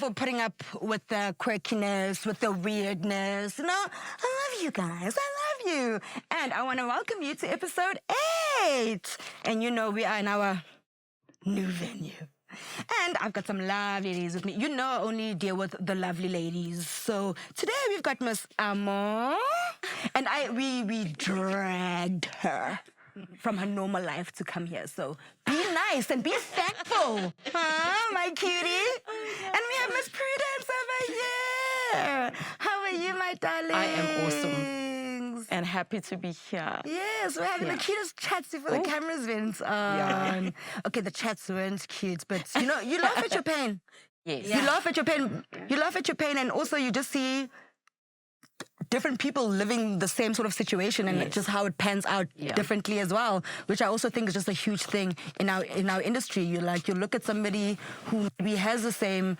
for putting up with the quirkiness, with the weirdness. You know, I love you guys. I love you. And I want to welcome you to episode 8. And you know, we are in our new venue. And I've got some lovely ladies with me. You know I only deal with the lovely ladies. So today we've got Miss Amo. And we dragged her from her normal life to come here. So be nice and be thankful. Huh, my cutie? And we have Miss Prudence over here. How are you, my darling? I am awesome. And happy to be here. Yes, we're having the cutest chats before the cameras went on. Okay, the chats weren't cute, but you know, you laugh at your pain. Yes. You laugh at your pain. You laugh at your pain, and also you just see different people living the same sort of situation and just how it pans out differently as well, which I also think is just a huge thing in our industry. You look at somebody who maybe has the same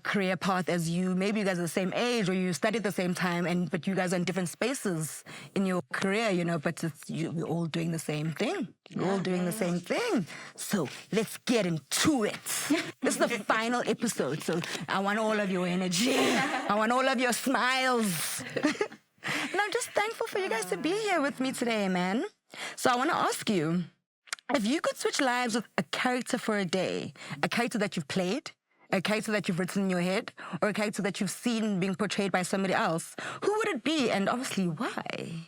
career path as you, maybe you guys are the same age or you study at the same time, but you guys are in different spaces in your career, you know, but you're all doing the same thing. You're all doing the same thing. So let's get into it. This is the final episode, so I want all of your energy. I want all of your smiles. And I'm just thankful for you guys to be here with me today, man. So I want to ask you, if you could switch lives with a character for a day, a character that you've played, a character that you've written in your head, or a character that you've seen being portrayed by somebody else, who would it be and obviously why?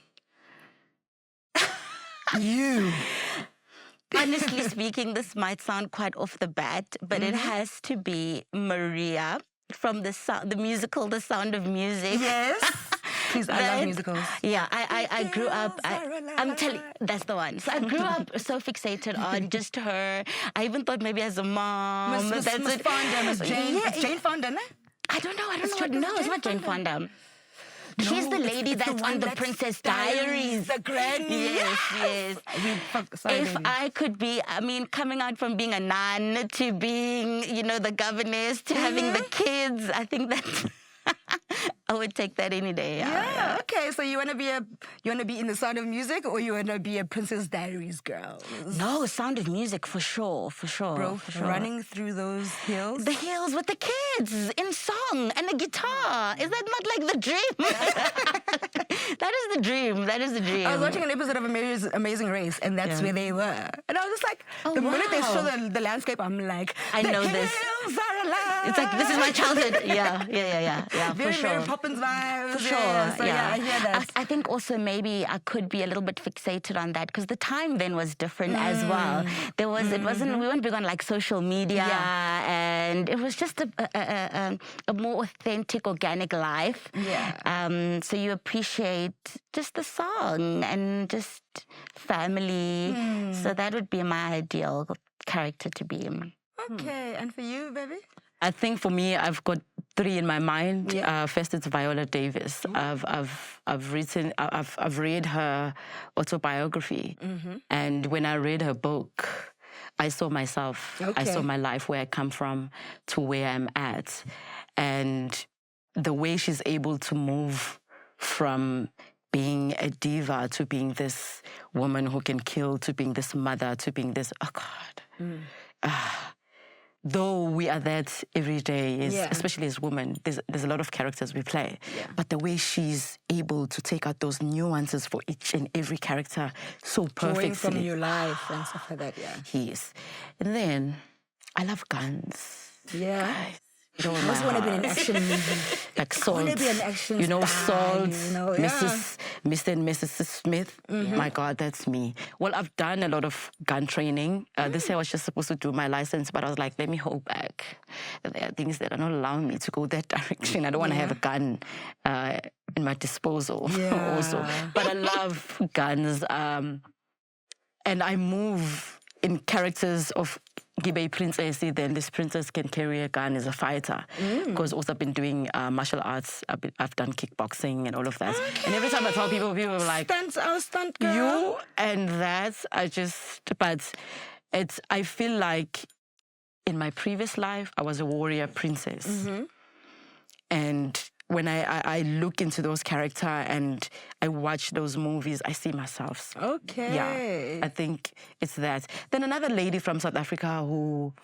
You. Honestly speaking, this might sound quite off the bat, but it has to be Maria from the musical The Sound of Music. Yes. Please, I love musicals. Yeah, I grew up, I'm telling that's the one. So I grew up so fixated on just her. I even thought maybe as a mom. Miss Fonda, Miss Jane. It's Jane Fonda, no? I don't know. No, it's not Jane Fonda. She's the lady that's on the Princess Diaries. The granny. Yes. If I could be, I mean, coming out from being a nun to being, you know, the governess to having the kids, I think that's... I would take that any day. Yeah. Okay. So you want to be in the Sound of Music, or you want to be a Princess Diaries girl? No, Sound of Music for sure. Bro, for sure. Running through those hills. The hills with the kids in song and a guitar. Is that not like the dream? That is the dream. I was watching an episode of Amazing Race, and that's where they were. And I was just like, the minute they show the landscape, I'm like, I know this. Hills are alive. It's like, this is my childhood. Yeah, Very for sure. Mary Poppins vibes. For sure, I hear that. I think also maybe I could be a little bit fixated on that because the time then was different as well. It wasn't, we weren't big on like social media and it was just a more authentic, organic life. Yeah. So you appreciate just the song and just family. So that would be my ideal character to be. Okay, and for you, baby? I think for me, I've got 3 in my mind. First, it's Viola Davis. I've read her autobiography, and when I read her book, I saw myself. I saw my life, where I come from, to where I'm at, and the way she's able to move from being a diva to being this woman who can kill, to being this mother, to being this, oh God. Though we are that every day, especially as women, there's a lot of characters we play. But the way she's able to take out those nuances for each and every character so perfectly. From your life and stuff like that, Yes. And then, I love guns. Yeah. Guys. I just want to be in an action movie. Like Salt. I want to be an action Salt, star, Mr. and Mrs. Smith. My God, that's me. Well, I've done a lot of gun training. This year I was just supposed to do my license, but I was like, let me hold back. There are things that are not allowing me to go that direction. I don't want to have a gun in my disposal also. But I love guns. And I move in characters of Gibe Princess, then this princess can carry a gun as a fighter. Because also I've been doing martial arts. I've done kickboxing and all of that. Okay. And every time I tell people are like, stunt girl. you and that, I feel like in my previous life, I was a warrior princess. And when I look into those characters and I watch those movies, I see myself. Okay. Yeah, I think it's that. Then another lady from South Africa who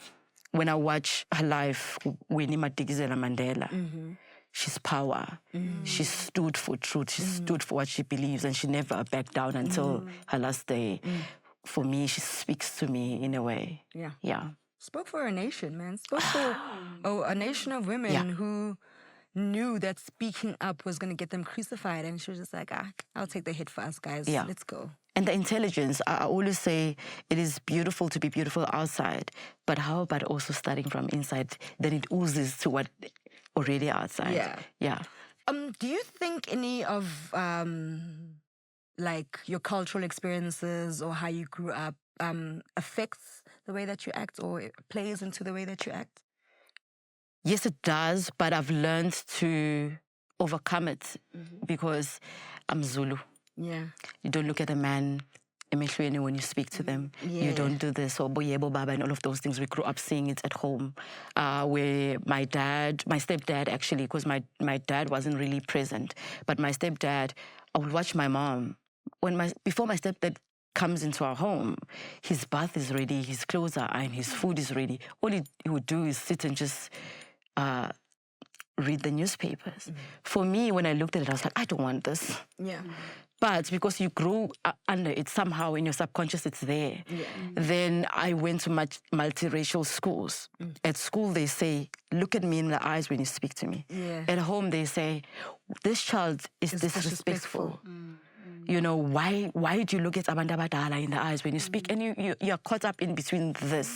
when I watch her life, Winnie Madikizela Mandela, she's power. She stood for truth. She stood for what she believes, and she never backed down until her last day. For me, she speaks to me in a way. Yeah. Spoke for a nation, man. Spoke for a nation of women who knew that speaking up was going to get them crucified. And she was just like, I'll take the hit for us, guys. Yeah. Let's go. And the intelligence, I always say it is beautiful to be beautiful outside, but how about also starting from inside? Then it oozes to what already outside. Yeah. Do you think any of like your cultural experiences or how you grew up affects the way that you act, or it plays into the way that you act? Yes, it does, but I've learned to overcome it because I'm Zulu. Yeah. You don't look at a man emehlweni when you speak to them. You don't do this or boyebo baba and all of those things. We grew up seeing it at home, where my stepdad actually, because my dad wasn't really present, but my stepdad, I would watch my mom before my stepdad comes into our home. His bath is ready, his clothes are ironed, his food is ready. All he would do is sit and just read the newspapers. For me, when I looked at it, I was like, I don't want this. Yeah. But because you grew under it, somehow in your subconscious it's there. Then I went to multiracial schools. At school they say, look at me in the eyes when you speak to me. At home they say, this child is disrespectful. You know, why do you look at abantu abadala in the eyes when you speak? And you're caught up in between this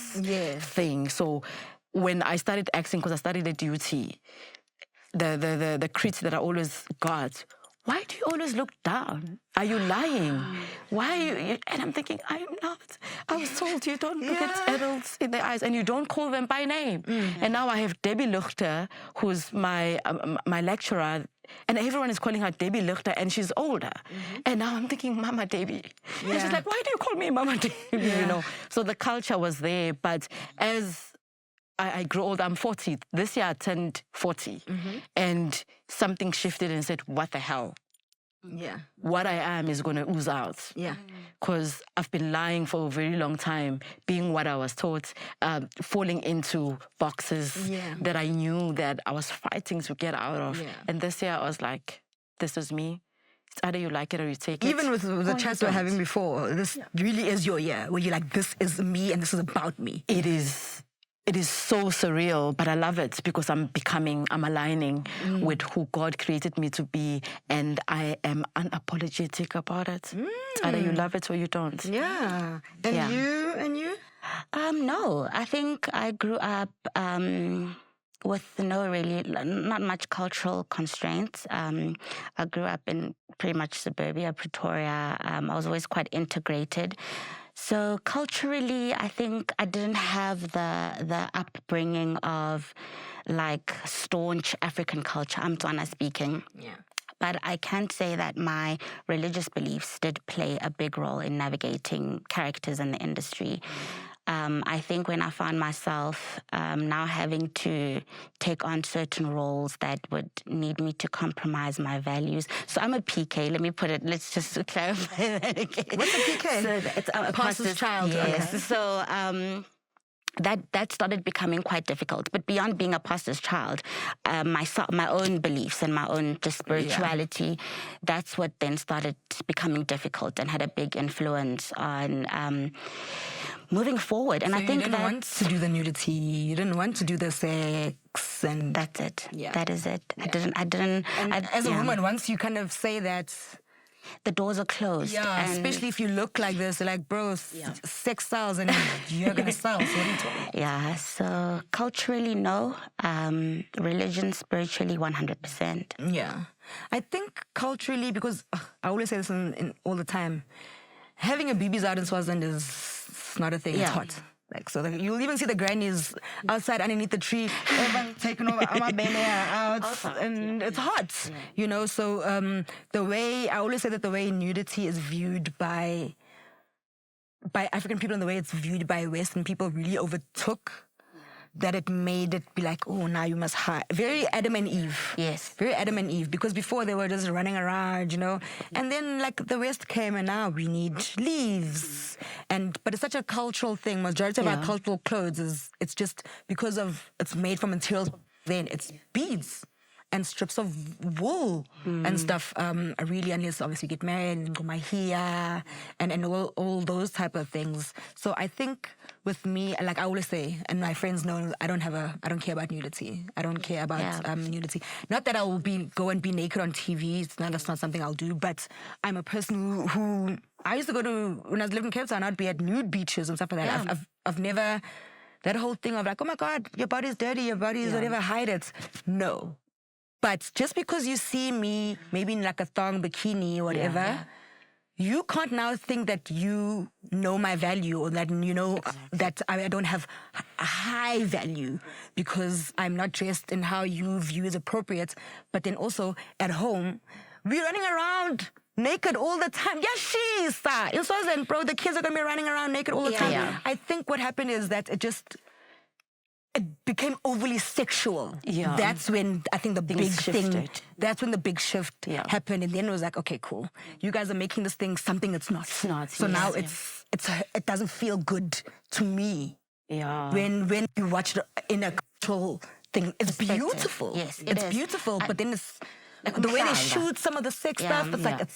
thing. So when I started acting, because I studied at UT, the critics that I always got, why do you always look down? Are you lying? Why are you? And I'm thinking, I'm not. I was told you don't look at adults in the eyes and you don't call them by name. And now I have Debbie Luchter, who's my lecturer, and everyone is calling her Debbie Luchter, and she's older. And now I'm thinking, Mama Debbie. And she's like, why do you call me Mama Debbie? You know. So the culture was there, but as I grew old, I'm 40. This year I turned 40. And something shifted and said, what the hell? What I am is going to ooze out. Because I've been lying for a very long time, being what I was taught, falling into boxes that I knew that I was fighting to get out of. And this year I was like, this is me. It's either you like it or you take it. Even with the chats we were having before, this really is your year, where you're like, this is me and this is about me. It is so surreal, but I love it because I'm aligning with who God created me to be, and I am unapologetic about it. It's either you love it or you don't. Yeah. And you? No, I think I grew up with not much cultural constraints. I grew up in pretty much suburbia, Pretoria. I was always quite integrated. So culturally, I think I didn't have the upbringing of like staunch African culture. I'm Tswana speaking. But I can say that my religious beliefs did play a big role in navigating characters in the industry. I think when I found myself now having to take on certain roles that would need me to compromise my values. So I'm a PK, let's just clarify that again. What's a PK? So it's a pastor's child. Yes. Okay. So that started becoming quite difficult. But beyond being a pastor's child, my own beliefs and my own just spirituality, that's what then started becoming difficult and had a big influence on moving forward. And so I think you didn't want to do the nudity, you didn't want to do the sex, and that's it. That is it. I didn't. And as a woman, once you kind of say that, the doors are closed. Yeah, especially if you look like this, like, bro, sex sells and you're going to sell. So what are you talking about? Yeah, so culturally, no. Religion, spiritually, 100%. Yeah. I think culturally, because I always say this in all the time, having a baby's out in Swaziland is not a thing. It's hot. Like, so you'll even see the grannies outside underneath the tree, everyone taking over Amabele out, and it's hot, you know. So I always say that the way nudity is viewed by African people and the way it's viewed by Western people really overtook that it made it be like, oh, now you must hide. Very Adam and Eve. Yes. Very Adam and Eve, because before they were just running around, you know. And then like the West came and now we need leaves. But it's such a cultural thing. Majority of our cultural clothes it's just because of, it's made from materials, then it's beads and strips of wool and stuff. Really, unless obviously you get married and go my hair and all those type of things. So I think with me, like I always say, and my friends know, I don't care about nudity. I don't care about nudity. Not that I will go and be naked on TV. That's not something I'll do. But I'm a person who I used to go to, when I was living in Cape Town, I'd be at nude beaches and stuff like that. Yeah. I've never, that whole thing of like, oh my God, your body's dirty, your body's whatever, hide it. No. But just because you see me maybe in like a thong bikini or whatever, you can't now think that you know my value or that you know that I don't have a high value because I'm not dressed in how you view is appropriate. But then also at home, we're running around naked all the time. Yeah, she's in Swaziland, bro. The kids are gonna be running around naked all the time. Yeah. I think what happened is that it became overly sexual. Yeah. That's when I think the big thing. shifted. That's when the big shift happened, and then it was like, okay, cool. You guys are making this thing something it's not. It's not. So now it doesn't feel good to me. Yeah. When you watch it in a cultural thing, it's beautiful. Yes, it's beautiful. But then it's the way they shoot some of the sex stuff. It's like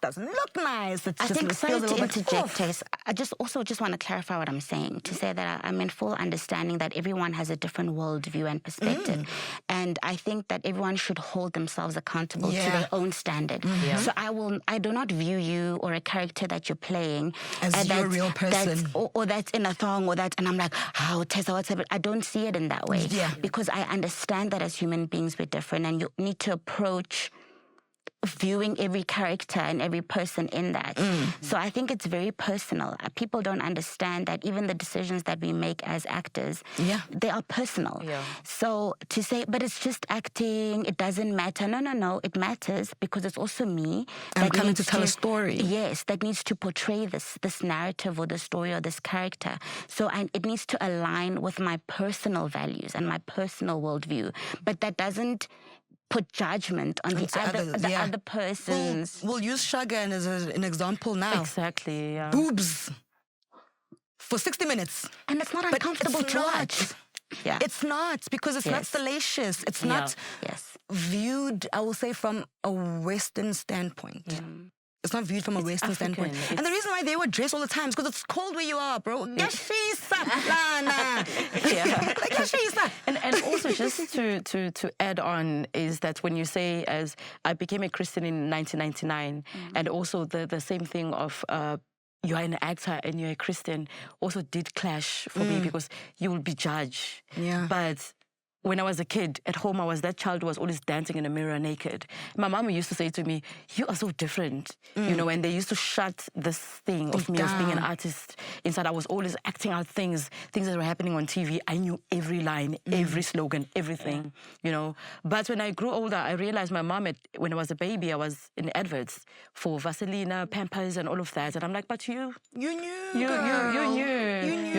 doesn't look nice. It's I just, think, it sorry feels a to little bit interject, off. Tess, I just want to clarify what I'm saying, to say that I'm in full understanding that everyone has a different worldview and perspective. And I think that everyone should hold themselves accountable to their own standard. So I do not view you or a character that you're playing As you're a real person. or that's in a thong or that, and I'm like, oh, Tessa, what's happening? I don't see it in that way. Yeah. Because I understand that as human beings we're different, and you need to approach viewing every character and every person in that. So I think it's very personal. People don't understand that even the decisions that we make as actors, they are personal. Yeah. So to say, but it's just acting, it doesn't matter. No, it matters because it's also me. I'm coming to needs tell a story. Yes, that needs to portray this narrative or the story or this character. So it needs to align with my personal values and my personal worldview. But that doesn't put judgment on the other person's. We'll use Shagan as an example now. Exactly. Yeah. Boobs for 60 minutes. And it's not But uncomfortable it's to not. watch. Yeah. It's not, because it's not salacious. It's not viewed, I will say, from a Western standpoint. It's not viewed from a Western standpoint. And the reason why they would dress all the time is because it's cold where you are, bro. And also just to add on is that when you say, as I became a Christian in 1999, and also the same thing of you are an actor and you're a Christian also did clash for me, because you will be judged. Yeah. But when I was a kid, at home, I was that child who was always dancing in a mirror naked. My mom used to say to me, you are so different, you know, and they used to shut this thing of me as being an artist inside. I was always acting out things that were happening on TV. I knew every line, every slogan, everything, you know. But when I grew older, I realized my mom, when I was a baby, I was in adverts for Vaseline, Pampers, and all of that. And I'm like, but you knew, you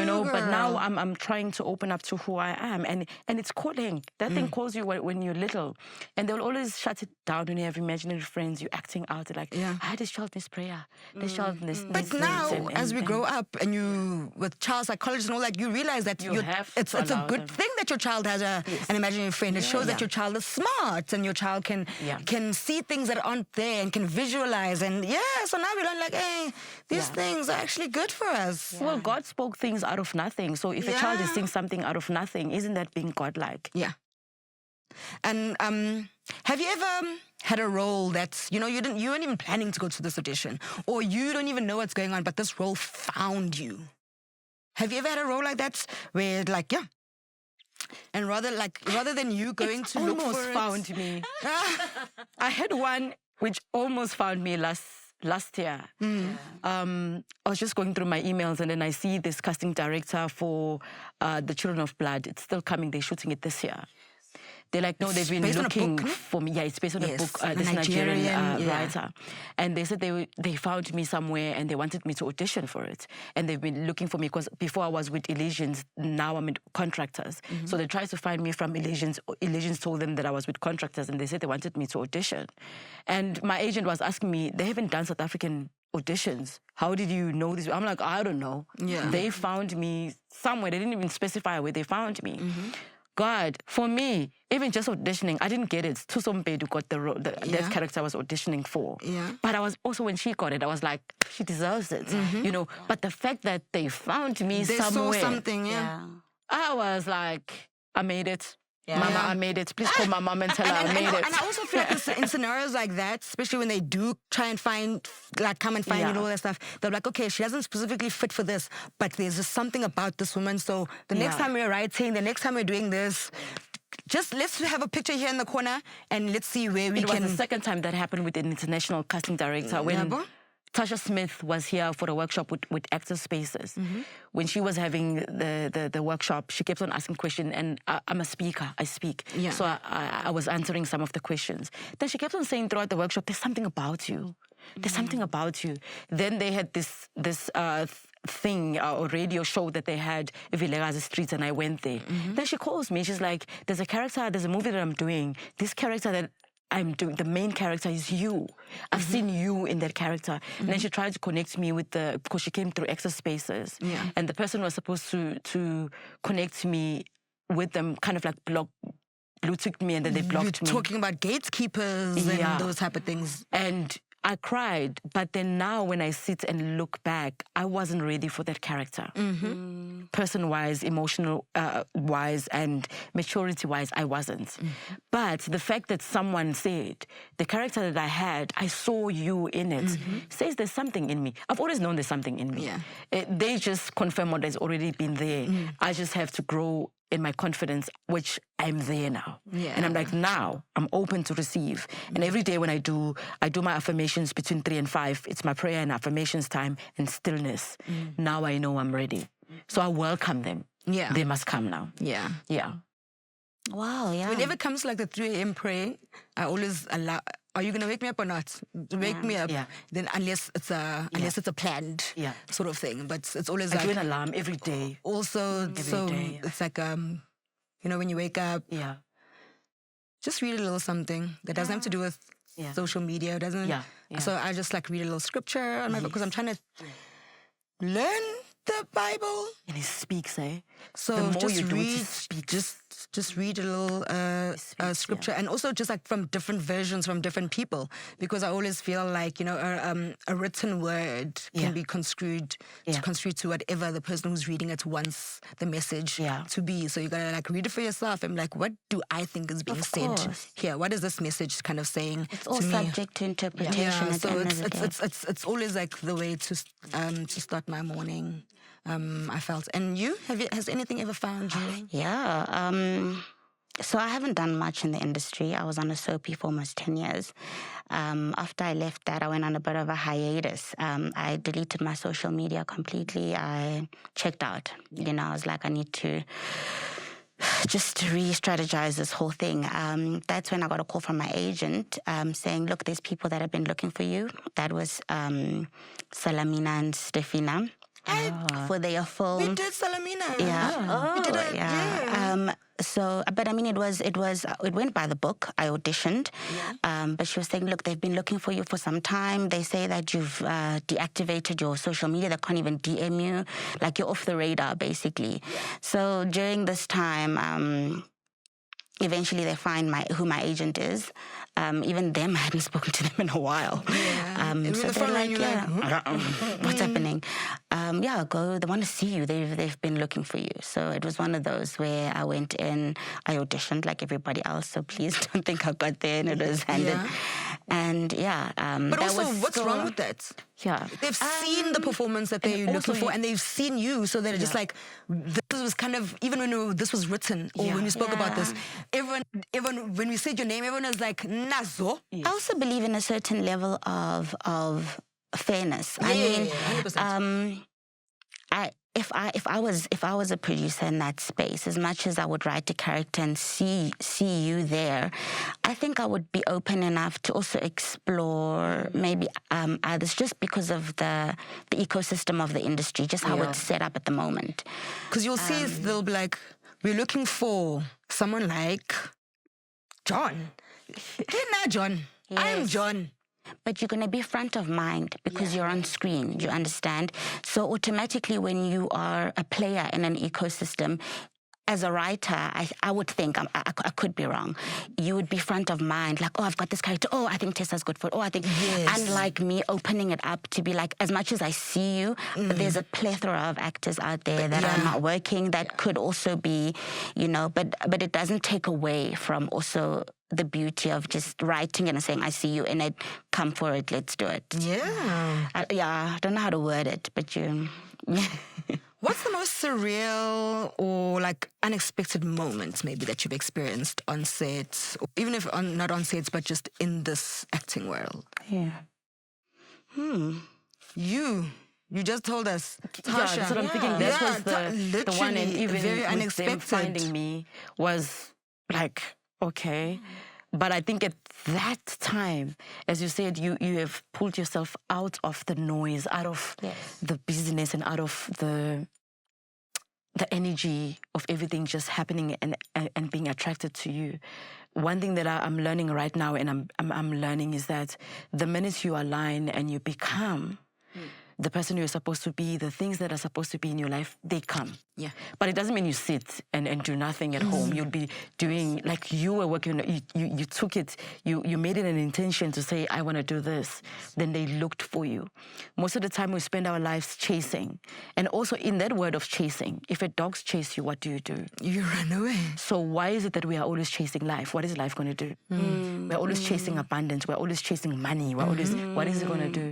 know. But now I'm trying to open up to who I am, and it's calling. That thing calls you when you're little, and they'll always shut it down when you have imaginary friends. You're acting out like, this child needs prayer, this child needs. But now, as we grow up, and you with child psychologists and all that, you realize that it's a good thing that your child has an imaginary friend. It shows that your child is smart, and your child can see things that aren't there and can visualize. And so now we learn like, hey, these things are actually good for us. Well, God spoke things out of nothing. So if a child is seeing something out of nothing, isn't that being godlike? Yeah. And have you ever had a role that, you weren't even planning to go to this audition, or you don't even know what's going on, but this role found you? Have you ever had a role like that where and rather than you going to look for it, found me. I had one which almost found me last year. I was just going through my emails, and then I see this casting director for The Children of Blood. It's still coming. They're shooting it this year. They're like, no, they've been based on a looking book, no? for me. Yeah, it's based on a Yes, book, a this Nigerian Nigerian, writer. And they said they found me somewhere and they wanted me to audition for it. And they've been looking for me because before I was with Elysians, now I'm in Contractors. So they tried to find me from Elysians. Elysians told them that I was with Contractors and they said they wanted me to audition. And my agent was asking me, they haven't done South African auditions. How did you know this? I'm like, I don't know. Yeah. They found me somewhere. They didn't even specify where they found me. God, for me, even just auditioning, I didn't get it. Tusombedu got the role, that character I was auditioning for. Yeah. But I was also, when she got it, I was like, she deserves it, you know. But the fact that they found me They somewhere, saw something, yeah. I was like, I made it. Mama, Yeah. I made it. Please call my mom and tell her I made it. And I also feel like in scenarios like that, especially when they do try and find, like, come and find you and all that stuff, they're like, okay, she doesn't specifically fit for this, but there's just something about this woman. So the next time we're writing, the next time we're doing this, just let's have a picture here in the corner and let's see where we It can. was the second time that happened with an international casting director. When Tasha Smith was here for a workshop with Actor Spaces. When she was having the workshop, she kept on asking questions, and I'm a speaker, I speak. Yeah. So I was answering some of the questions. Then she kept on saying throughout the workshop, there's something about you. There's something about you. Then they had this thing or radio show that they had, Vilegazi Streets, and I went there. Then she calls me, she's like, there's a movie that I'm doing. This character that I'm doing, the main character is you. I've seen you in that character. And then she tried to connect me with because she came through Access Spaces. Yeah. And the person was supposed to connect me with them, kind of like Bluetoothed me, and then they blocked me. You're talking about gatekeepers and those type of things. And I cried, but then now when I sit and look back, I wasn't ready for that character. Person-wise, emotional-wise, and maturity-wise, I wasn't. But the fact that someone said, the character that I had, I saw you in it, says there's something in me. I've always known there's something in me. Yeah. They just confirm what has already been there. I just have to grow in my confidence, which I'm there now. Yeah. And I'm like, now I'm open to receive. And every day when I do my affirmations between 3 and 5. It's my prayer and affirmations time and stillness. Now I know I'm ready. So I welcome them. Yeah. They must come now. Yeah. Yeah. Wow, yeah. Whenever it comes to like the 3 a.m. praying, I always allow, are you going to wake me up or not? Wake me up. Yeah. Then unless it's a planned sort of thing. But it's always I like... do an alarm every day. Also, day. It's like, you know, when you wake up, just read a little something that doesn't have to do with social media. It doesn't. So I just like read a little scripture on my book because I'm trying to learn the Bible. And it speaks, eh? So the more just you do read, it, it speaks. Just read a little scripture, and also just like from different versions from different people, because I always feel like, you know, a written word can be construed to whatever the person who's reading it wants the message to be. So you gotta like read it for yourself and like, what do I think is being said here? What is this message kind of saying? It's all to me? subject to interpretation. Yeah, at so the end of the day. it's always like the way to start my morning. I felt. And you, has anything ever found you? Yeah. So I haven't done much in the industry. I was on a soapy for almost 10 years. After I left that, I went on a bit of a hiatus. I deleted my social media completely. I checked out. You know, I was like, I need to just re-strategize this whole thing. That's when I got a call from my agent saying, look, there's people that have been looking for you. That was Salamina and Stefina. For their film. We did Salamina. Yeah. We did it. Yeah. So, but I mean, it went by the book. I auditioned. But she was saying, look, they've been looking for you for some time. They say that you've deactivated your social media. They can't even DM you. Like, you're off the radar, basically. So during this time, eventually they find who my agent is. Even them, I hadn't spoken to them in a while. So they're like, what's happening? Go. They want to see you. They've been looking for you. So it was one of those where I went in, I auditioned like everybody else. So please don't think I got there and it was handed. And but also, what's wrong with that? Yeah. They've seen the performance that they're looking for, and they've seen you, so that it's just like, this was kind of, even when this was written, or when you spoke about this, everyone, when we said your name, everyone was like, Nazo. I also believe in a certain level of fairness. I mean, 100%. if I was a producer in that space, as much as I would write a character and see you there, I think I would be open enough to also explore maybe others, just because of the ecosystem of the industry, just how it's set up at the moment. Because you'll see they'll be like, we're looking for someone like John. John. Yes. I'm John. But you're going to be front of mind because you're on screen, you understand? So automatically when you are a player in an ecosystem, as a writer, I would think, I could be wrong, you would be front of mind, like, oh, I've got this character, oh, I think Tessa's good for it, oh, I think, unlike me opening it up to be like, as much as I see you, there's a plethora of actors out there that are not working, that could also be, you know, but it doesn't take away from also the beauty of just writing and saying, I see you in it, come for it, let's do it. Yeah. I don't know how to word it, but you... What's the most surreal or like unexpected moments maybe that you've experienced on set, or even if not on sets, but just in this acting world? Yeah. You just told us, Tasha. Yeah, that's what I'm thinking. That was the one, and even very with unexpected. them finding me was like, okay. But I think at that time, as you said, you have pulled yourself out of the noise, out of the business, and out of the energy of everything just happening and being attracted to you. One thing that I'm learning right now, and I'm learning, is that the minute you align and you become the person you're supposed to be, the things that are supposed to be in your life, they come. Yeah. But it doesn't mean you sit and do nothing at home. You'll be doing, like you were working, you took it, you made it an intention to say, I want to do this. Then they looked for you. Most of the time we spend our lives chasing. And also in that word of chasing, if a dog chase you, what do? You run away. So why is it that we are always chasing life? What is life going to do? We're always chasing abundance. We're always chasing money. We're always, what is it going to do?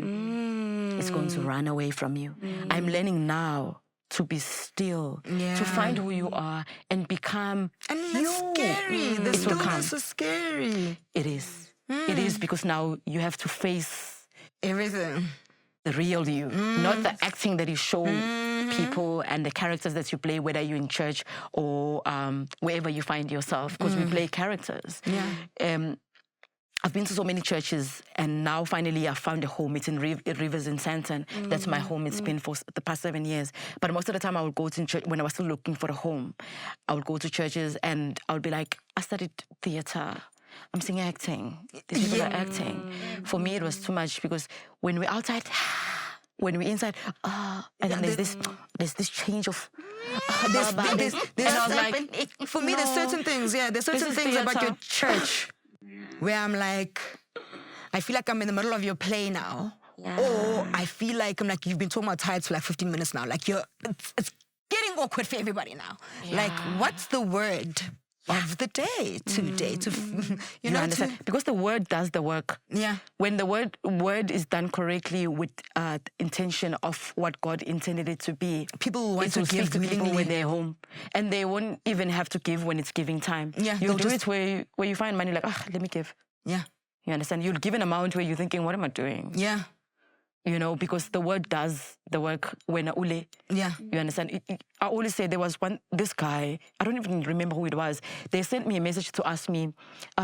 It's going to run away from you. I'm learning now to be still, to find who you are and become and you. It's scary. The stillness is scary. It is. It is, because now you have to face everything. The real you, not the acting that you show people and the characters that you play, whether you're in church or wherever you find yourself, because we play characters. Yeah. I've been to so many churches, and now finally I found a home. It's in Rivers in Sandton. That's my home. It's been for the past 7 years. But most of the time I would go to church, when I was still looking for a home, I would go to churches and I would be like, I studied theater. I'm singing acting. These people are acting. For me, it was too much, because when we're outside, when we're inside, and then there's this change of... and I was like, for me, there's certain things, there's certain things about your church where I'm like, I feel like I'm in the middle of your play now. Yeah. Or I feel like you've been talking about tithes for like 15 minutes now. Like it's getting awkward for everybody now. Yeah. Like, what's the word of the day today? You know, understand? Because the word does the work. Yeah. When the word is done correctly with intention of what God intended it to be, people want to give to people when they're home, and they won't even have to give when it's giving time. Yeah. You'll do it where you find money, like, let me give. Yeah. You understand? You'll give an amount where you're thinking, what am I doing? Yeah. You know, because the word does the work when ule. Yeah. You understand? I always say there was this guy, I don't even remember who it was. They sent me a message to ask me,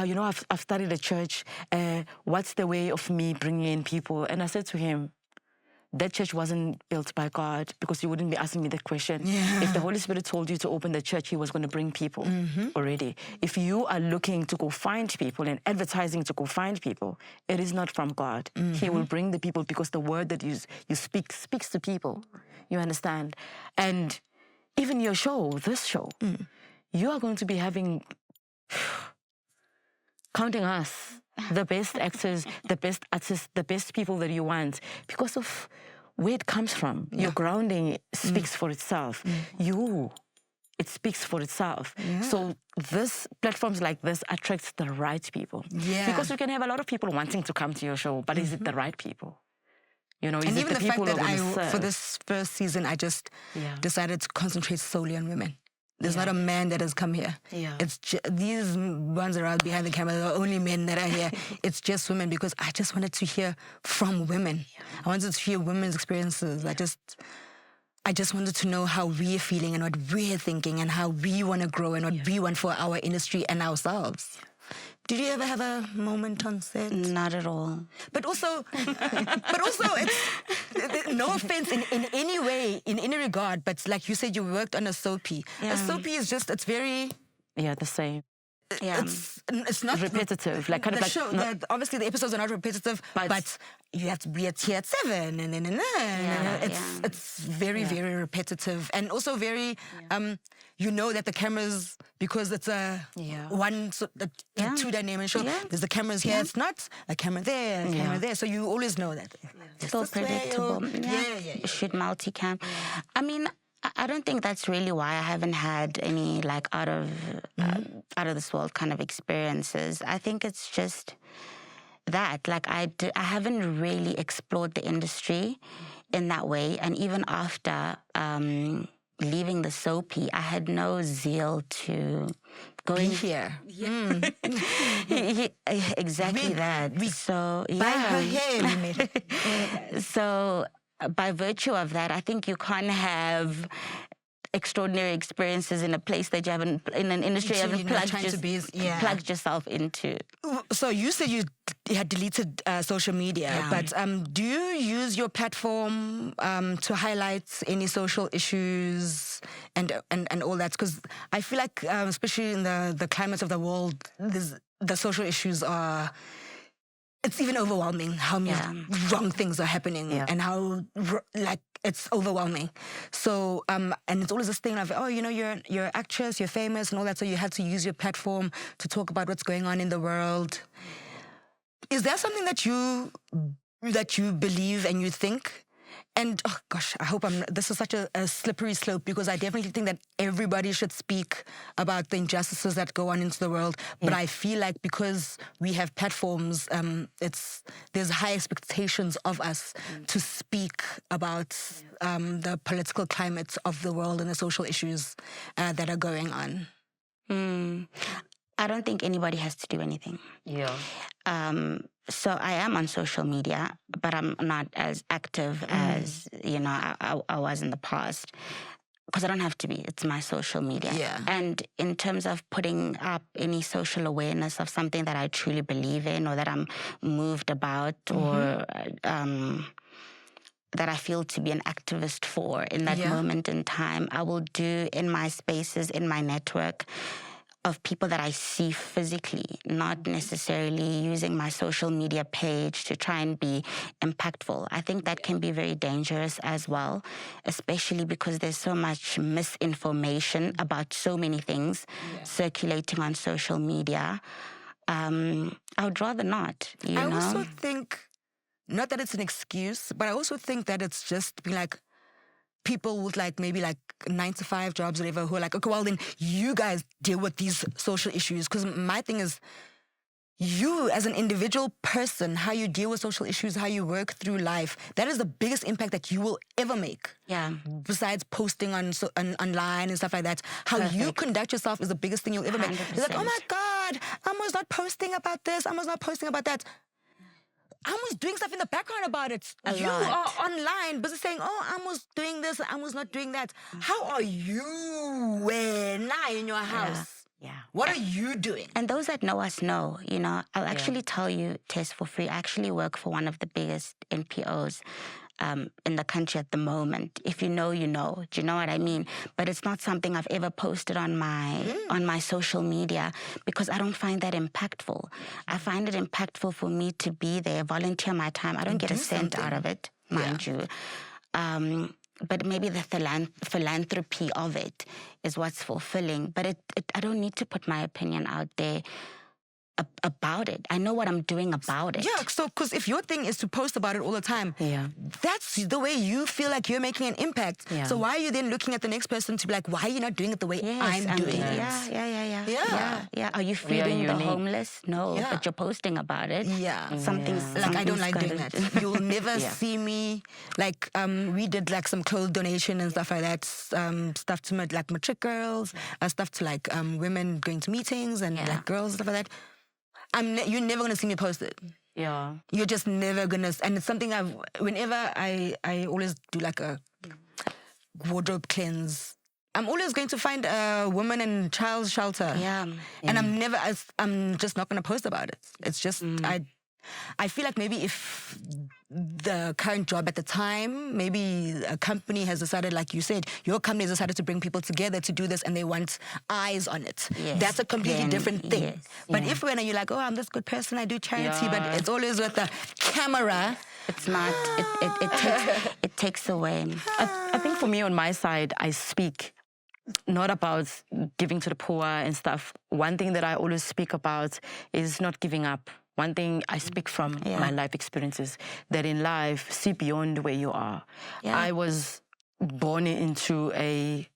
you know, I've studied at church. What's the way of me bringing in people? And I said to him, that church wasn't built by God, because you wouldn't be asking me that question. Yeah. If the Holy Spirit told you to open the church, he was going to bring people already. If you are looking to go find people and advertising to go find people, it is not from God. He will bring the people, because the word that you speak speaks to people. You understand? And even your show, this show, you are going to be having, counting us, the best actors, the best artists, the best people that you want, because of where it comes from. Yeah. Your grounding speaks for itself. It speaks for itself. Yeah. So platforms like this attracts the right people. Yeah. Because you can have a lot of people wanting to come to your show, but is it the right people? You know, is it the people who are going to serve? For this first season, I just decided to concentrate solely on women. There's not a man that has come here. Yeah. It's these ones around behind the camera are the only men that are here. It's just women, because I just wanted to hear from women. I wanted to hear women's experiences. I just wanted to know how we're feeling and what we're thinking and how we want to grow and what we want for our industry and ourselves. Did you ever have a moment on set? Not at all. But also, it's no offense in any way, in any regard. But like you said, you worked on a soapy. Yeah. A soapy is just, it's very. Yeah, the same. Yeah. It's not repetitive, like kind of the like show, obviously the episodes are not repetitive, but you have to be here at 7 and it's very very repetitive and also very you know that the cameras, because it's a two-dimensional. Yeah. There's the cameras here. It's not a camera there, a camera there. So you always know that. Still predictable. Yeah. Shoot multicam. I mean, I don't think that's really why I haven't had any like out of this world kind of experiences. I think it's just that like I haven't really explored the industry in that way, and even after leaving the soapy, I had no zeal to go in here. Exactly that. So by her hair, we made it. So by virtue of that, I think you can't have extraordinary experiences in a place that you haven't, in an industry you haven't plugged yourself into. So you said you had deleted social media, but do you use your platform to highlight any social issues and all that? Because I feel like, especially in the climate of the world, the social issues are... It's even overwhelming how many wrong things are happening and how it's overwhelming. So and it's always this thing of, oh, you know, you're an actress, you're famous and all that, so you had to use your platform to talk about what's going on in the world. Is there something that you believe and you think? And oh gosh, I hope this is such a slippery slope, because I definitely think that everybody should speak about the injustices that go on into the world. But I feel like because we have platforms, there's high expectations of us to speak about the political climate of the world and the social issues that are going on. I don't think anybody has to do anything. Yeah. So I am on social media, but I'm not as active as, you know, I was in the past. Because I don't have to be. It's my social media. Yeah. And in terms of putting up any social awareness of something that I truly believe in or that I'm moved about or that I feel to be an activist for in that moment in time, I will do in my spaces, in my network, of people that I see physically, not necessarily using my social media page to try and be impactful. I think that can be very dangerous as well, especially because there's so much misinformation about so many things circulating on social media. I would rather not, you know? I also think, not that it's an excuse, but I also think that it's just be like, people with maybe 9-to-5 jobs, whatever, who are like, okay, well then you guys deal with these social issues. Because my thing is, you as an individual person, how you deal with social issues, how you work through life, that is the biggest impact that you will ever make. Yeah. Besides posting online and stuff like that, how you conduct yourself is the biggest thing you'll ever make. 100%. It's like, oh my God, Amo's not posting about this, Amo's not posting about that. Amo's doing stuff in the background about it. You are online, busy saying, oh, Amo's doing this, Amo's not doing that. How are you when in your house? Yeah. What are you doing? And those that know us know, you know, I'll actually tell you, Tess, for free, I actually work for one of the biggest NPOs in the country at the moment. If you know, you know. Do you know what I mean? But it's not something I've ever posted on my social media because I don't find that impactful. I find it impactful for me to be there, volunteer my time. I don't get a cent out of it, mind you. But maybe the philanthropy of it is what's fulfilling. But I don't need to put my opinion out there about it. I know what I'm doing about it. Yeah, so because if your thing is to post about it all the time, that's the way you feel like you're making an impact. Yeah. So why are you then looking at the next person to be like, why are you not doing it the way I'm doing it? Yeah. Are you feeding the homeless? No, but you're posting about it. Yeah. Something's I don't like doing that. You'll never see me, we did some clothes donation and stuff like that, stuff to matric girls, stuff to women going to meetings and girls and stuff like that. You're never going to see me post it. Yeah. You're just never going to... And it's something whenever I always do wardrobe cleanse, I'm always going to find a woman in child's shelter. Yeah. And I'm just not going to post about it. It's just, I feel like maybe if the current job at the time, maybe a company has decided, like you said, your company has decided to bring people together to do this and they want eyes on it. Yes. That's a completely different thing. Yes. But if when you're like, oh, I'm this good person, I do charity, but it's always with the camera. It's not, it takes away. I think for me on my side, I speak not about giving to the poor and stuff. One thing that I always speak about is not giving up. One thing I speak from my life experiences, that in life, see beyond where you are. Yeah. I was born into a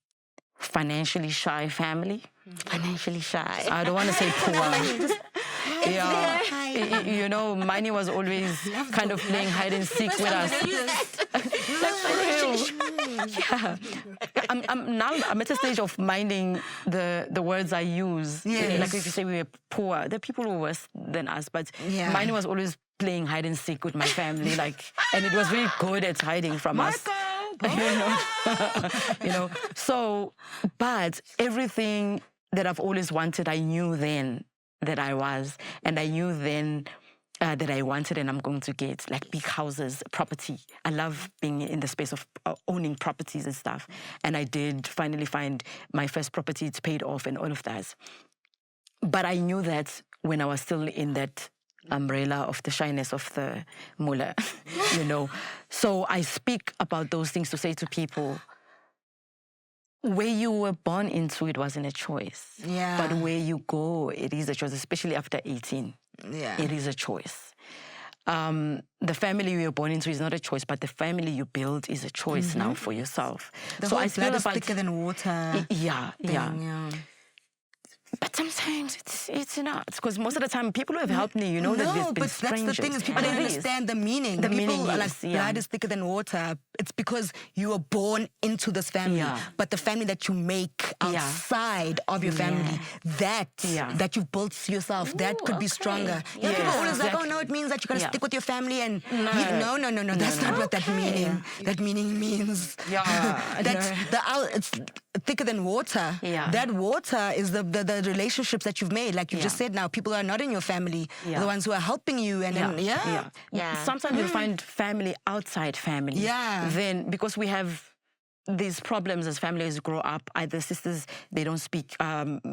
financially shy family. Financially shy. I don't want to say poor. You know, Mani was always kind of playing hide and seek with us. Like for real. Yeah. I'm at a stage of minding the words I use. Yes. Like if you say we were poor, there are people who were worse than us, but Mani was always playing hide and seek with my family, like, and it was very good at hiding from us. You know. So, but everything that I've always wanted, I knew then that I was, and I knew then that I wanted and I'm going to get, like big houses, property. I love being in the space of owning properties and stuff. And I did finally find my first property. It's paid off and all of that. But I knew that when I was still in that umbrella of the shyness of the mullah, you know. So I speak about those things to say to people, where you were born into, it wasn't a choice. Yeah. But where you go, it is a choice, especially after 18. Yeah. It is a choice. The family you were born into is not a choice, but the family you build is a choice now for yourself. The whole blood is thicker than water. Yeah. But sometimes it's not, because most of the time people who have helped me, you know, that they've been strangers. That's the thing, is people don't understand the meaning. The people meaning are is, like, blood is thicker than water. It's because you were born into this family. Yeah. But the family that you make outside of your family, that you've built yourself, that could be stronger. Yeah, People are always like, exactly. oh no, it means that you're going to stick with your family. And no. That's not what that meaning. That meaning means. It's thicker than water. Yeah. That water is the relationships that you've made. Like you just said now, people are not in your family. The ones who are helping you. And then, Sometimes you'll find family outside family. Yeah. Then, because we have these problems as families grow up, either sisters, they don't speak,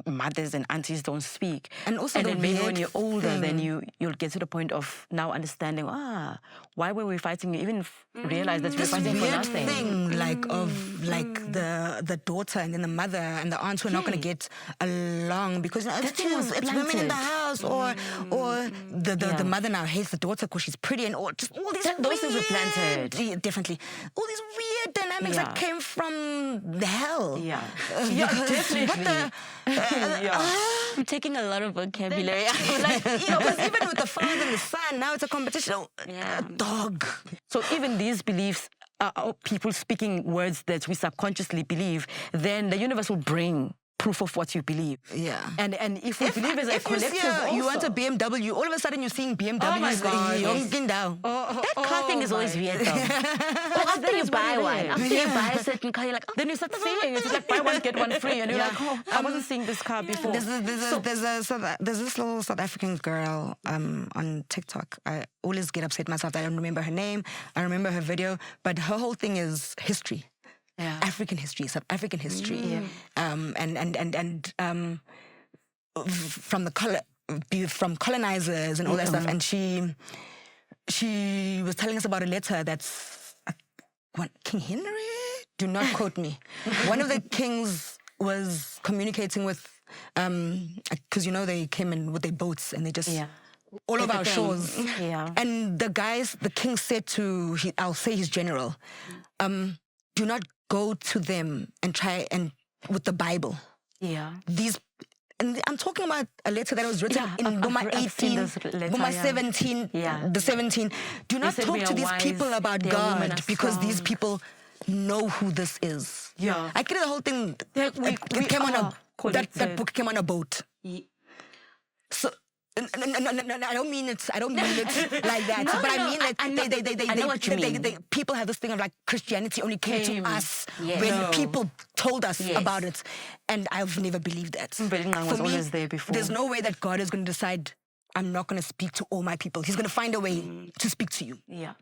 mothers and aunties don't speak. And also and the then maybe when weird you're older, thing. then you'll get to the point of now understanding, why were we fighting? You even realize that we're this fighting for weird nothing. thing, like of like the daughter and then the mother and the aunt who are not going to get along because it's women in the house, or the mother now hates the daughter because she's pretty, and just all these Those things were planted. Yeah, definitely, all these weird dynamics that came from the hell. Definitely. I'm taking a lot of vocabulary. Because even with the father and the son, now it's a competition. A dog. So even these beliefs, people speaking words that we subconsciously believe, then the universe will bring proof of what you believe. Yeah. And if we believe as a collective you want a BMW, all of a sudden you're seeing BMWs. Oh my God. That car thing is always weird though. After you buy one, after you buy a certain car, you're like, then you start seeing it's like buy one, get one free. And you're like, I wasn't seeing this car before. There's this little South African girl on TikTok. I always get upset myself. I don't remember her name. I remember her video. But her whole thing is history. Yeah. African history, South African history, and from colonizers and all that stuff. And she was telling us about a letter that's King Henry. Do not quote me. One of the kings was communicating with, because they came in with their boats and they just. All of our shores. Yeah. And the king said to, I'll say his general, do not go to them and try and with the Bible. Yeah. And I'm talking about a letter that was written in Boma 18, Boma 17, the 17. Do not talk to these people about God because these people know who this is. Yeah. I get the whole thing. It came on that book came on a boat. So. No, I don't mean it like that. But I mean that I know what you mean. People have this thing of like Christianity only came to us when people told us about it. And I've never believed that. Was always there before. There's no way that God is going to decide, I'm not going to speak to all my people. He's going to find a way to speak to you. Yeah.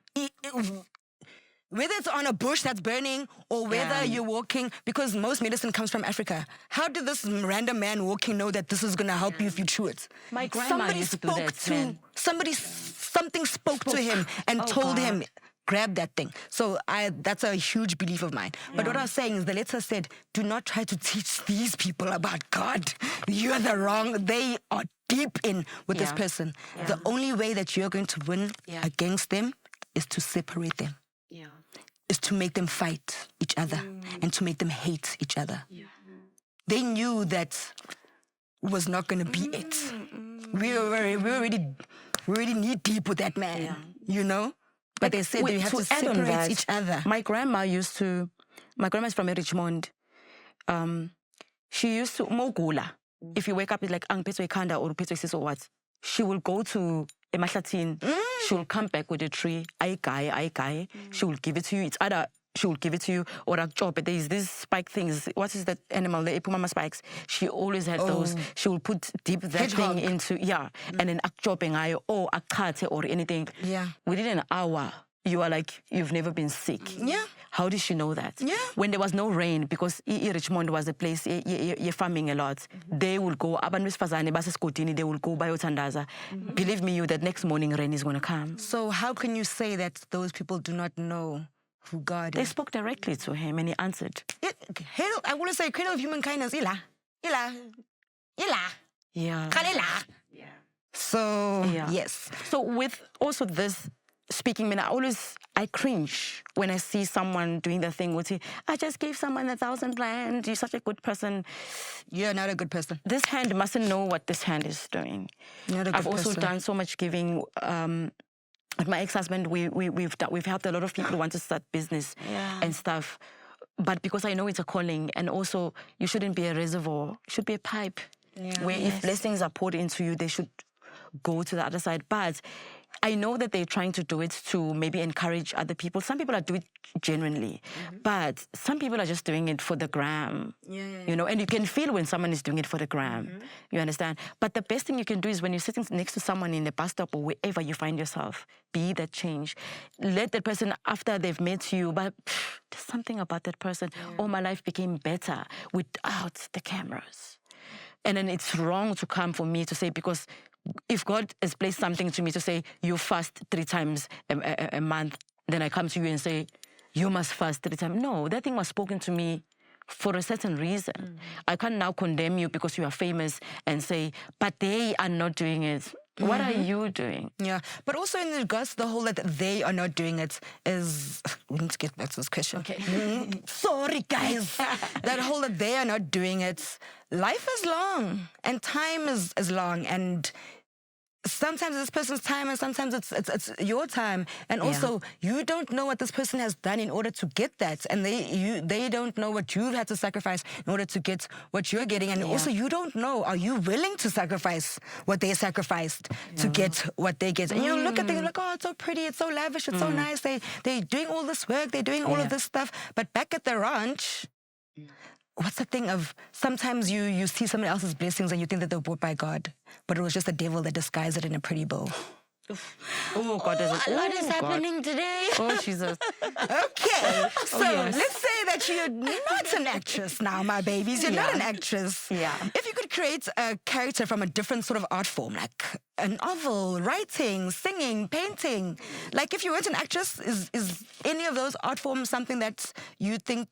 Whether it's on a bush that's burning or whether you're walking, because most medicine comes from Africa. How did this random man walking know that this is going to help you if you chew it? My grandma used to do that, man. Something spoke to him and told him, grab that thing. So that's a huge belief of mine. But what I was saying is the letter said, do not try to teach these people about God. You're the wrong. They are deep in with this person. The only way that you're going to win against them is to separate them. Is to make them fight each other and to make them hate each other. They knew that was not going to be it. We were already knee deep with that man, you know? But they said you have to separate each other. My grandma is from Richmond. She used to, Mogula. If you wake up, it's like, Ang Petso Kanda or Petso Sis or what, she will go to Emashatin. She will come back with a tree. Ai kai. She will give it to you. It's either she will give it to you or a chop. There's these spike things. What is that animal? The epumama spikes. She always had those. She will put deep that thing into, and then a chopping eye or a cut or anything. Yeah. Within an hour, you are like, you've never been sick. Yeah. How did she know that? Yeah. When there was no rain, because Richmond was a place, you're farming a lot, they will go, they will go by Otandaza. Believe me, that next morning rain is going to come. So how can you say that those people do not know who God is? They spoke directly to him and he answered. I want to say, cradle of human kindness, Ila. Yeah. So, yes. So with also this, speaking, I cringe when I see someone doing the thing with I just gave someone 1,000 rand. You're such a good person. You're not a good person. This hand mustn't know what this hand is doing. Not a good I've also person. done so much giving. With my ex-husband, we've helped a lot of people who want to start business and stuff. But because I know it's a calling, and also you shouldn't be a reservoir. You should be a pipe. Where if blessings are poured into you, they should go to the other side. But I know that they're trying to do it to maybe encourage other people. Some people are doing it genuinely, but some people are just doing it for the gram. You know, and you can feel when someone is doing it for the gram. You understand? But the best thing you can do is when you're sitting next to someone in the bus stop or wherever you find yourself, be that change. Let that person, after they've met you, but there's something about that person. Oh, my life became better without the cameras. And then it's wrong to come for me to say, because if God has placed something to me to say, you fast 3 times a month, then I come to you and say, you must fast 3 times. No, that thing was spoken to me for a certain reason. I can't now condemn you because you are famous and say, but they are not doing it. What are you doing? Yeah, but also in regards to the whole that they are not doing it is... We need to get back to this question. Okay. Sorry, guys. That whole that they are not doing it. Life is long and time is long, and sometimes it's this person's time and sometimes it's your time. And also, you don't know what this person has done in order to get that. And they don't know what you've had to sacrifice in order to get what you're getting. And also, you don't know, are you willing to sacrifice what they sacrificed to get what they get? And you look at them like, oh, it's so pretty, it's so lavish, it's so nice. They're doing all this work, they're doing all of this stuff. But back at the ranch... What's the thing of sometimes you see someone else's blessings and you think that they're bought by God, but it was just the devil that disguised it in a pretty bow. Oh, God. A lot is happening today. Oh, Jesus. Okay. So let's say that you're not an actress now, my babies. You're not an actress. Yeah. If you could create a character from a different sort of art form, like a novel, writing, singing, painting, like if you weren't an actress, is any of those art forms something that you think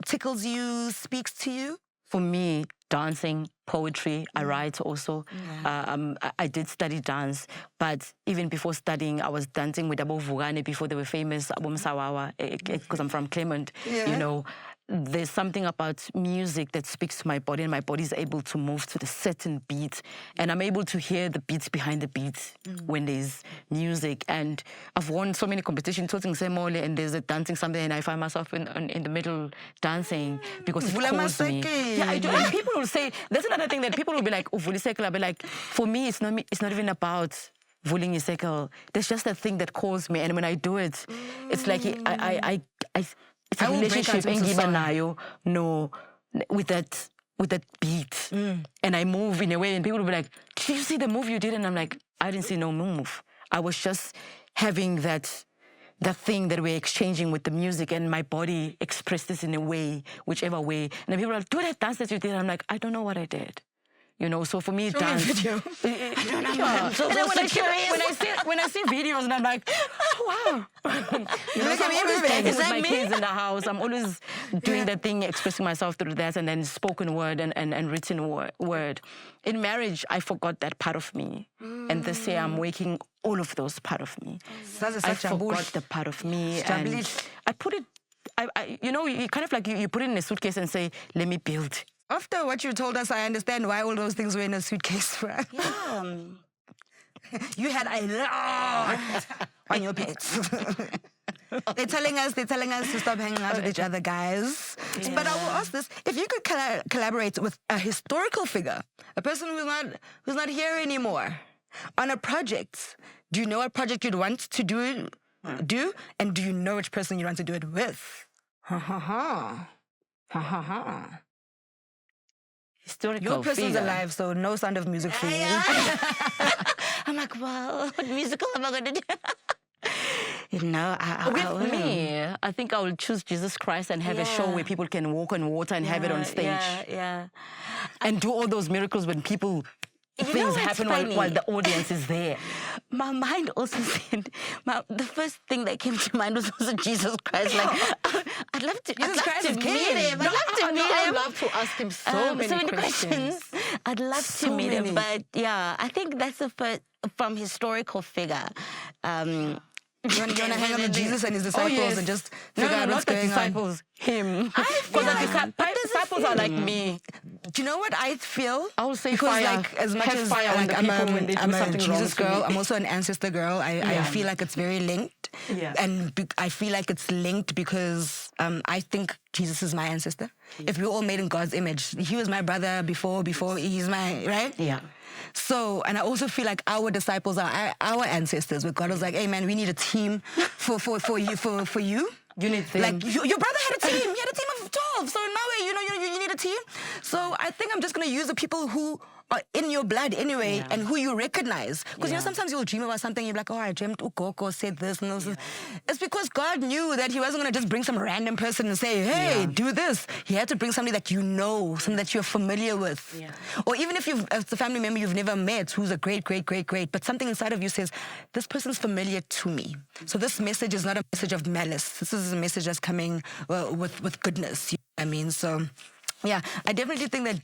tickles you, speaks to you? For me, dancing, poetry, I write also. I did study dance, but even before studying, I was dancing with Abo Vugane before they were famous, Abo Msawawa, because I'm from Clement. You know, there's something about music that speaks to my body, and my body is able to move to the certain beat, and I'm able to hear the beats behind the beats when there's music. And I've won so many competitions, and there's a dancing something, and I find myself in the middle dancing because it calls me. Yeah, I do. And people will say, that's another thing that people will be like, oh, I'll be like, for me, it's not even about Vuling Isekal. There's just a thing that calls me, and when I do it, it's like it's a I will break relationship out into song. engibanayo no with that beat. And I move in a way and people will be like, did you see the move you did? And I'm like, I didn't see no move. I was just having that thing that we're exchanging with the music, and my body expressed this in a way, whichever way. And then people are like, do that dance that you did. And I'm like, I don't know what I did. You know, so for me, dance. Video. I don't know. Yeah. So when I see videos, and I'm like, oh, wow. You know, Look so at I'm me always moving. dancing Is with that my me? kids in the house. I'm always doing that thing, expressing myself through that, and then spoken word and written word. In marriage, I forgot that part of me. And this year, I'm waking all of those part of me. I forgot the part of me. And I put it, you know, you kind of like you put it in a suitcase and say, let me build. After what you told us, I understand why all those things were in a suitcase. Right? Yeah. You had a lot on your plates. They're telling us to stop hanging out with each other, guys. Yeah. But I will ask this: if you could collaborate with a historical figure, a person who's not here anymore, on a project, do you know what project you'd want to do, and do you know which person you want to do it with? Ha ha ha. Ha ha ha. Historical Your person's figure. alive, so no Sound of Music for you. I'm like, well, what musical am I going to do? You know, I With will. me, I think I will choose Jesus Christ and have a show Yeah. where people can walk on water and have it on stage. Yeah. And do all those miracles when people, know things what's happen funny? while the audience is there. My mind also said, the first thing that came to mind was also Jesus Christ. Like, I'd love to, Jesus Christ is meet king. him. I'd love to meet I'd him. love to ask him so many questions. I'd love So to meet many. him, but yeah, I think that's the first from historical figure. You want to hang out with Jesus and his disciples and just figure out what's not the going disciples, him. Because the disciples are like me. Do you know what I feel? I will say because fire. like as much Have as fire on like the I'm people when they do a something Jesus wrong to girl, me. I'm also an ancestor girl. I feel like it's very linked. Yeah. And I feel like it's linked because I think Jesus is my ancestor. If we're all made in God's image, he was my brother before he's my, right? Yeah. So, and I also feel like our disciples are our ancestors, where God was like, hey man, we need a team for you. You need them. Like your brother had a team. He had a team of 12. So now you need a team. So I think I'm just gonna use the people who are in your blood anyway and who you recognize. Because you know sometimes you'll dream about something, you're like, oh, I dreamt Ukoko said this and this. It's because God knew that he wasn't gonna just bring some random person and say, hey, do this. He had to bring somebody that you know, somebody that you're familiar with. Yeah. Or even if as a family member you've never met, who's a great, but something inside of you says, this person's familiar to me. So this message is not a message of malice. This is a message that's coming with goodness. You know what I mean? So yeah, I definitely think that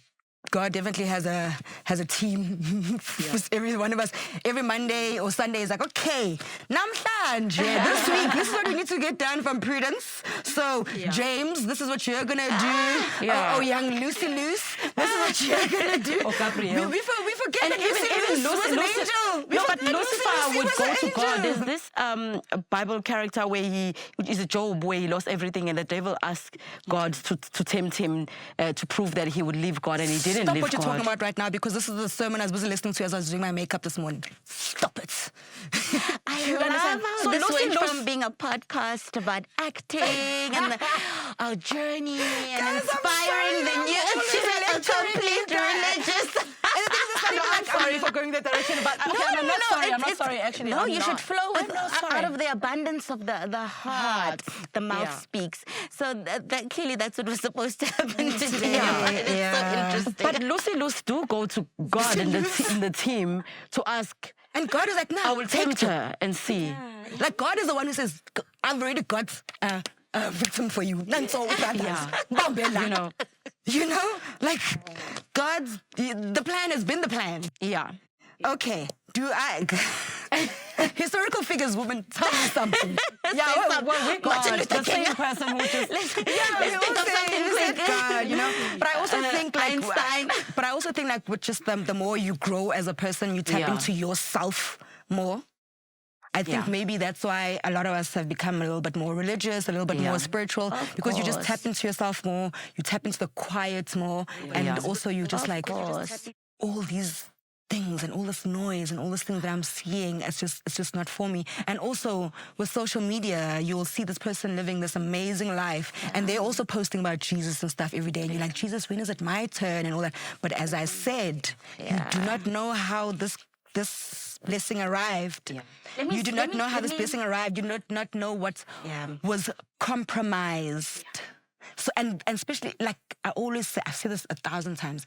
God definitely has a team for every one of us. Every Monday or Sunday is like, okay, namhlanje, this week, this is what we need to get done from Prudence. So, James, this is what you're going to do. Yeah. Oh, young Lucy Luce, this is what you're going to do. Oh, Gabriel. We forget And that Lucy Luce was an angel. No, but Lucifer would go to God. There's There's this Bible character where which is Job, where he lost everything, and the devil asked God to tempt him to prove that he would leave God, and he didn't Stop leave what you're God. talking about right now, because this is the sermon I was busy listening to as I was doing my makeup this morning. Stop it. I You love understand? how So this Lucy went Luce- from being a podcast about acting and our journey and Guys, I'm inspiring sorry, the I'm new only to a lecturing complete you guys. religious. I'm sorry for going that direction, but I'm not sorry. I'm not sorry, actually. No, I'm you not. should flow with I'm not sorry. out of the abundance of the heart. The mouth Yeah. speaks. So that clearly that's what was supposed to happen today. Yeah, It's so yeah. interesting. But Lucy Luce do go to God in the team to ask, And God is like, no, I will tempt her and see. Like God is the one who says, I've already got a victim for you. Yeah. You know, like the plan has been the plan. Yeah. Okay, historical figures, woman, tell me something. Yeah, we got Martin Luther the same King. person who just... Let's think of something quick. God, you know. But I also think like Einstein. But I also think like with just the more you grow as a person, you tap Yeah. into yourself more. I think Yeah. maybe that's why a lot of us have become a little bit more religious, a little bit more spiritual, because you just course. tap into yourself more, you tap into the quiet more, and Yeah. also you just Of like course. all these things and all this noise and all this things that I'm seeing, it's just not for me. And also with social media, you will see this person living this amazing life, and they're also posting about Jesus and stuff every day, and you're like, Jesus, when is it my turn and all that? But as I said, you do not know how this blessing arrived. You do not know how this blessing arrived. You do not know what was compromised. So and especially, like I always say, I've said this 1,000 times,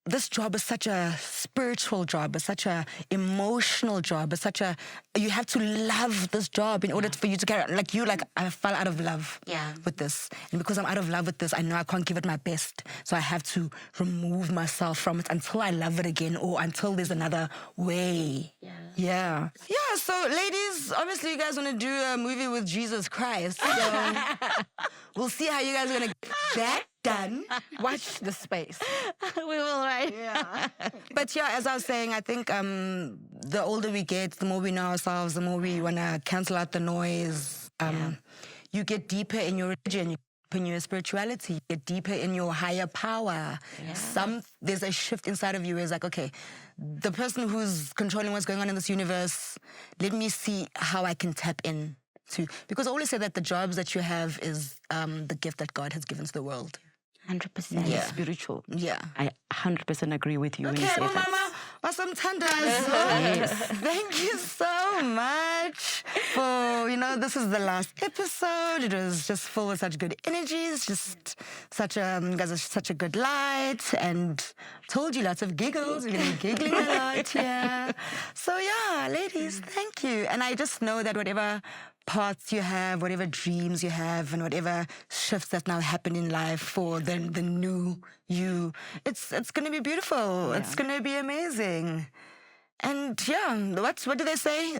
this job is such a spiritual job, it's such a emotional job, it's such a, you have to love this job in order for you to carry on. Like I fell out of love with this. And because I'm out of love with this, I know I can't give it my best. So I have to remove myself from it until I love it again, or until there's another way. Yeah, so ladies, obviously you guys want to do a movie with Jesus Christ. So we'll see how you guys are going to get that done. Watch the space. We will, right? Yeah. But yeah, as I was saying, I think the older we get, the more we know ourselves, the more we want to cancel out the noise. You get deeper in your religion, you get deeper in your spirituality, you get deeper in your higher power. There's a shift inside of you where it's like, okay, the person who's controlling what's going on in this universe, let me see how I can tap in to. Because I always say that the jobs that you have is the gift that God has given to the world. 100%. Yeah. Spiritual. Yeah. I 100% agree with you when you say that. Okay, Mama, awesome tenders. Thank you so much for, this is the last episode. It was just full of such good energies, just such you guys are such a good light, and told you lots of giggles. You're going to be giggling a lot, yeah. So yeah, ladies, thank you. And I just know that whatever paths you have, whatever dreams you have, and whatever shifts that now happen in life for the new you, it's going to be beautiful. Yeah. It's going to be amazing. And yeah, what do they say?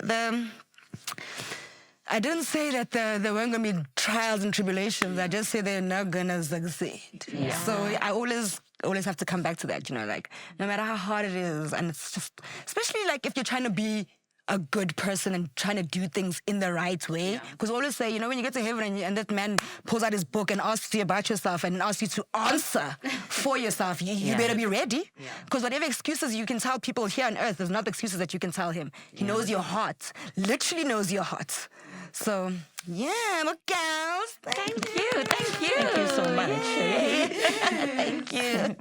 I didn't say that there weren't going to be trials and tribulations. I just say they're not going to succeed. Yeah. So I always have to come back to that, like no matter how hard it is, and it's just, especially like if you're trying to be a good person and trying to do things in the right way. Because I always say, when you get to heaven and that man pulls out his book and asks you about yourself and asks you to answer for yourself, you better be ready. Because whatever excuses you can tell people here on earth, there's not excuses that you can tell him. He knows your heart, literally knows your heart. So, yeah, my girls, thank you. Thank you so much. Thank you.